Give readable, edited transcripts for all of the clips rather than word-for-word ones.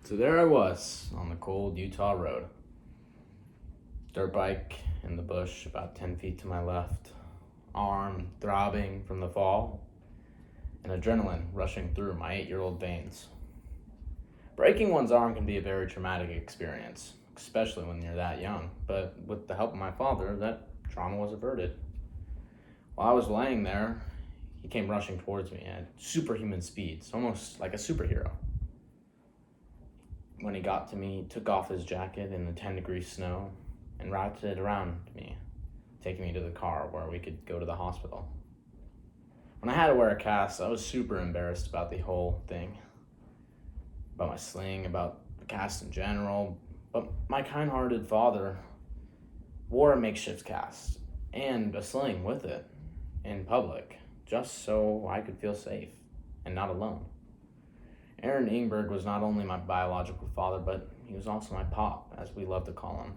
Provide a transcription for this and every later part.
So there I was on the cold Utah road. Dirt bike in the bush about 10 feet to my left, arm throbbing from the fall, and adrenaline rushing through my 8-year-old veins. Breaking one's arm can be a very traumatic experience, especially when you're that young, but with the help of my father, that trauma was averted. While I was laying there, he came rushing towards me at superhuman speeds, almost like a superhero. When he got to me, he took off his jacket in the 10-degree snow and wrapped it around me, taking me to the car where we could go to the hospital. When I had to wear a cast, I was super embarrassed about the whole thing, about my sling, about the cast in general, but my kind-hearted father wore a makeshift cast and a sling with it in public, just so I could feel safe and not alone. Aaron Ingberg was not only my biological father, but he was also my pop, as we love to call him.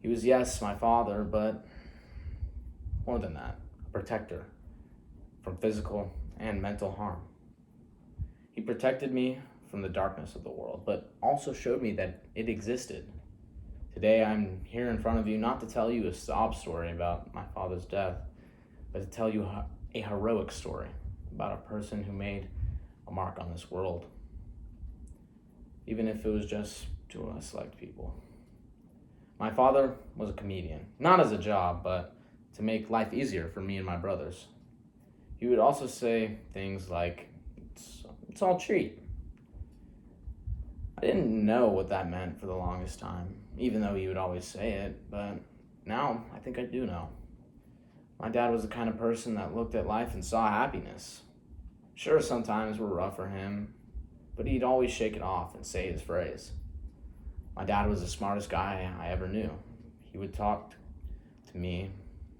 He was, yes, my father, but more than that, a protector from physical and mental harm. He protected me from the darkness of the world, but also showed me that it existed. Today I'm here in front of you not to tell you a sob story about my father's death, but to tell you a heroic story about a person who made a mark on this world, even if it was just to a select people. My father was a comedian, not as a job, but to make life easier for me and my brothers. He would also say things like, it's all treat. I didn't know what that meant for the longest time, even though he would always say it, but now I think I do know. My dad was the kind of person that looked at life and saw happiness. Sure, sometimes were rough for him, but he'd always shake it off and say his phrase. My dad was the smartest guy I ever knew. He would talk to me,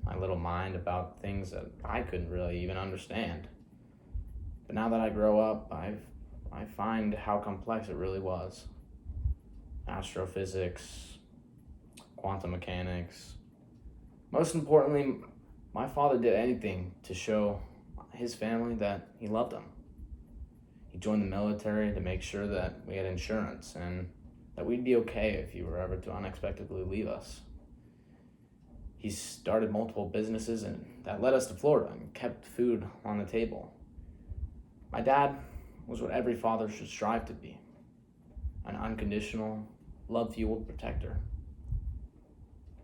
my little mind, about things that I couldn't really even understand. But now that I grow up, I find how complex it really was. Astrophysics, quantum mechanics. Most importantly, my father did anything to show his family that he loved them. He joined the military to make sure that we had insurance and that we'd be okay if he were ever to unexpectedly leave us. He started multiple businesses and that led us to Florida and kept food on the table. My dad was what every father should strive to be, an unconditional, love-fueled protector.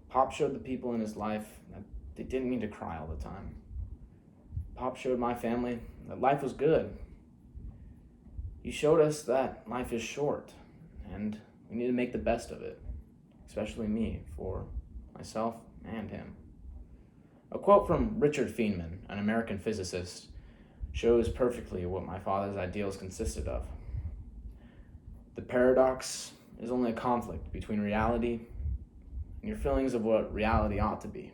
Pop showed the people in his life that they didn't need to cry all the time. Pop showed my family that life was good. He showed us that life is short and we need to make the best of it, especially me, for myself and him. A quote from Richard Feynman, an American physicist, shows perfectly what my father's ideals consisted of. The paradox is only a conflict between reality and your feelings of what reality ought to be.